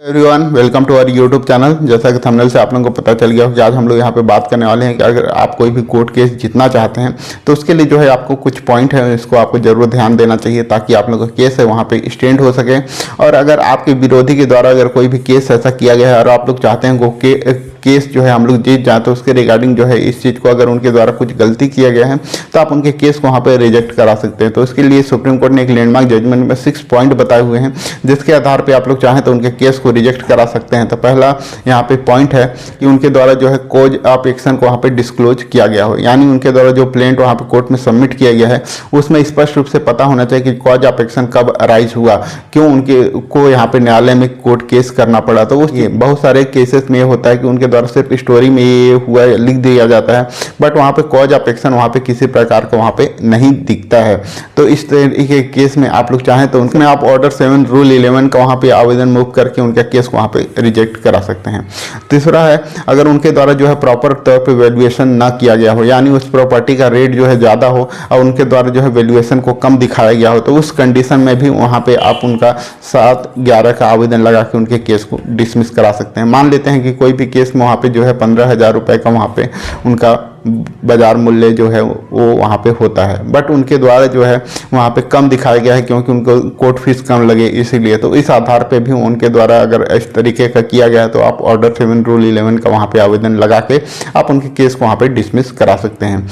Everyone welcome to our YouTube channel. जैसा कि thumbnail से आप लोगों को पता चल गया हो कि आज हम लोग यहाँ पे बात करने वाले हैं कि अगर आप कोई भी कोर्ट केस जीतना चाहते हैं तो उसके लिए जो है आपको कुछ पॉइंट है इसको आपको जरूर ध्यान देना चाहिए ताकि आप लोगों का केस है वहाँ पे स्टैंड हो सके। और अगर आपके विरोधी के द्वारा अगर कोई भी केस ऐसा किया गया है और आप लोग चाहते हैं वो केस जो है हम लोग जीत जाए तो उसके रिगार्डिंग जो है इस चीज़ को अगर उनके द्वारा कुछ गलती किया गया है तो आप उनके केस को वहाँ पे रिजेक्ट करा सकते हैं। तो इसके लिए सुप्रीम कोर्ट ने एक लैंडमार्क जजमेंट में 6 पॉइंट बताए हुए हैं जिसके आधार पे आप लोग चाहें तो उनके केस को रिजेक्ट करा सकते हैं। तो पहला यहाँ पे पॉइंट है कि उनके द्वारा जो है कॉज ऑफ एक्शन को वहाँ पे डिस्क्लोज किया गया हो, यानी उनके द्वारा जो प्लेंट वहाँ पे कोर्ट में सबमिट किया गया है उसमें स्पष्ट रूप से पता होना चाहिए कि कॉज ऑफ एक्शन कब अराइज हुआ, क्यों उनके को यहाँ पे न्यायालय में कोर्ट केस करना पड़ा। तो ये बहुत सारे केसेस में ये होता है कि उनके द्वारा सिर्फ स्टोरी में ये हुआ लिख दिया जाता है बट वहाँ पे कॉज ऑफ एक्शन वहाँ पे किसी प्रकार का वहाँ पे नहीं दिखता है। तो इस तरीके के केस में आप लोग चाहें तो उनमें आप ऑर्डर 7 रूल 11 का वहाँ पे आवेदन मूव करके उनका केस को वहाँ पे रिजेक्ट करा सकते हैं। तीसरा है अगर उनके द्वारा जो है प्रॉपर तौर पे वैल्यूएशन ना किया गया हो, यानी उस प्रॉपर्टी का रेट जो है ज़्यादा हो और उनके द्वारा जो है वैल्यूएशन को कम दिखाया गया हो, तो उस कंडीशन में भी वहाँ पे आप उनका 7/11 का आवेदन लगा के उनके केस को डिसमिस करा सकते हैं। मान लेते हैं कि कोई भी केस में वहाँ पे जो है 15,000 रुपये का वहाँ पे उनका बाजार मूल्य जो है वो वहाँ पे होता है बट उनके द्वारा जो है वहाँ पे कम दिखाया गया है क्योंकि उनको कोर्ट फीस कम लगे इसीलिए। तो इस आधार पे भी उनके द्वारा अगर इस तरीके का किया गया है तो आप ऑर्डर 7 रूल 11 का वहाँ पे आवेदन लगा के आप उनके केस को वहाँ पे डिसमिस करा सकते हैं।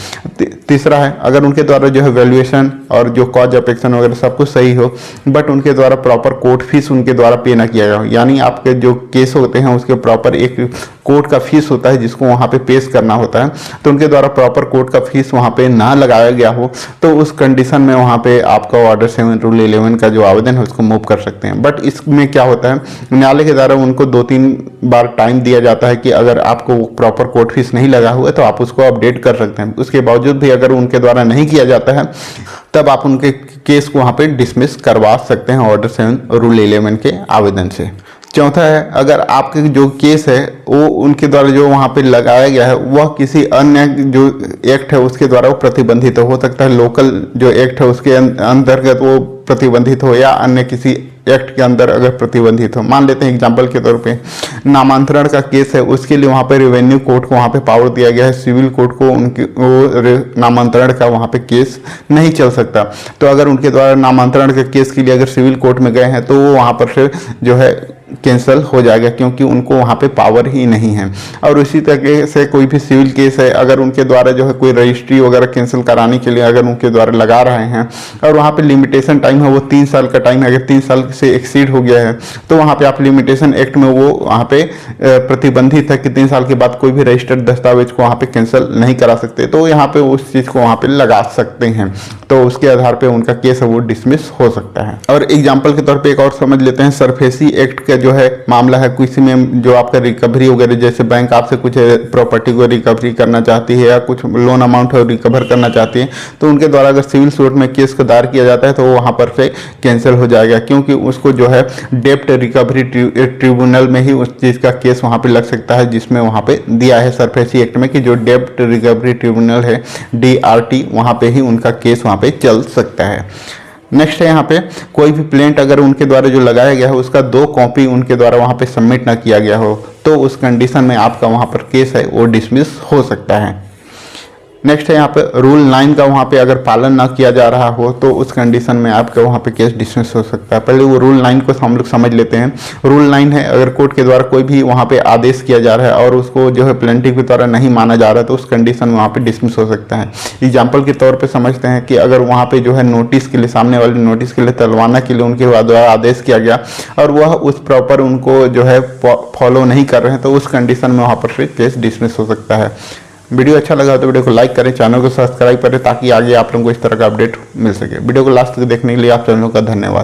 तीसरा है अगर उनके द्वारा जो है वैल्यूएशन और जो कॉज ऑफ एक्शन वगैरह सब कुछ सही हो बट उनके द्वारा प्रॉपर कोर्ट फीस उनके द्वारा पे ना किया गया हो, यानी आपके जो केस होते हैं उसके प्रॉपर एक कोर्ट का फीस होता है जिसको वहाँ पे पेश करना होता है, तो उनके द्वारा प्रॉपर कोर्ट का फीस वहाँ पे ना लगाया गया हो तो उस कंडीशन में वहाँ पे आपका ऑर्डर 7 रूल 11 का जो आवेदन है उसको मूव कर सकते हैं। बट इसमें क्या होता है न्यायालय के द्वारा उनको 2-3 बार टाइम दिया जाता है कि अगर आपको प्रॉपर कोर्ट फीस नहीं लगा हुआ है तो आप उसको अपडेट कर सकते हैं। उसके बावजूद भी अगर उनके द्वारा नहीं किया जाता है तब आप उनके केस को वहाँ पे डिसमिस करवा सकते हैं ऑर्डर 7 रूल 11 के आवेदन से। चौथा है अगर आपके जो केस है वो उनके द्वारा जो वहाँ पे लगाया गया है वह किसी अन्य जो एक्ट है उसके द्वारा वो प्रतिबंधित हो सकता है, लोकल जो एक्ट है उसके अंतर्गत वो प्रतिबंधित हो या अन्य किसी एक्ट के अंदर अगर प्रतिबंधित हो। मान लेते हैं एग्जांपल के तौर पे नामांतरण का केस है, उसके लिए वहाँ पे रेवेन्यू कोर्ट को वहाँ पे पावर दिया गया है, सिविल कोर्ट को उनके वो नामांतरण का वहाँ पे केस नहीं चल सकता। तो अगर उनके द्वारा नामांतरण के केस के लिए अगर सिविल कोर्ट में गए हैं तो वो वहाँ पर से जो है कैंसिल हो जाएगा क्योंकि उनको वहाँ पे पावर ही नहीं है। और उसी तरीके से कोई भी सिविल केस है अगर उनके द्वारा जो है कोई रजिस्ट्री वगैरह कैंसिल कराने के लिए अगर उनके द्वारा लगा रहे हैं और वहाँ पे लिमिटेशन टाइम है वो 3 साल का टाइम है, अगर 3 साल से एक्सीड हो गया है तो वहाँ पे आप लिमिटेशन एक्ट में वो वहाँ पे प्रतिबंधित है कि 3 साल के बाद कोई भी रजिस्टर्ड दस्तावेज को वहाँ पे कैंसिल नहीं करा सकते, तो यहाँ पे उस चीज़ को वहाँ पे लगा सकते हैं। तो उसके आधार पे उनका केस है वो डिसमिस हो सकता है। और एग्जाम्पल के तौर पर एक और समझ लेते हैं सरफेसी एक्ट का जो है मामला है, किसी में जो आपका रिकवरी वगैरह जैसे बैंक आपसे कुछ प्रॉपर्टी को रिकवरी करना चाहती है या कुछ लोन अमाउंट है रिकवर करना चाहती है तो उनके द्वारा अगर सिविल सूट में केस को दायर किया जाता है तो वो वहाँ पर से कैंसिल हो जाएगा क्योंकि उसको जो है डेप्ट रिकवरी ट्रिब्यूनल में ही उस चीज़ का केस वहाँ पे लग सकता है जिसमें वहाँ पे दिया है सरफेसी एक्ट में कि जो डेप्ट रिकवरी ट्रिब्यूनल है DRT वहाँ पे ही उनका केस वहाँ पे चल सकता है। नेक्स्ट है यहाँ पे कोई भी प्लेंट अगर उनके द्वारा जो लगाया गया है उसका 2 कॉपी उनके द्वारा वहाँ पे सबमिट ना किया गया हो तो उस कंडीशन में आपका वहाँ पर केस है वो डिसमिस हो सकता है। नेक्स्ट है यहाँ पे रूल 9 का वहाँ पे अगर पालन ना किया जा रहा हो तो उस कंडीशन में आपका वहाँ पे केस डिसमिस हो सकता है। पहले वो रूल 9 को हम लोग समझ लेते हैं। रूल 9 है अगर कोर्ट के द्वारा कोई भी वहाँ पे आदेश किया जा रहा है और उसको जो है प्लेंटिफ के द्वारा नहीं माना जा रहा है तो उस कंडीशन में वहाँ पे डिसमिस हो सकता है। एग्जाम्पल के तौर पर समझते हैं कि अगर वहाँ पे जो है नोटिस के लिए सामने वाले नोटिस के लिए तलवाना के लिए उनके द्वारा आदेश किया गया और वह उस प्रॉपर उनको जो है फॉलो नहीं कर रहे हैं तो उस कंडीशन में वहाँ पर केस डिसमिस हो सकता है। वीडियो अच्छा लगा तो वीडियो को लाइक करें, चैनल को सब्सक्राइब करें ताकि आगे आप लोगों को इस तरह का अपडेट मिल सके। वीडियो को लास्ट तक देखने के लिए आप चैनल का धन्यवाद।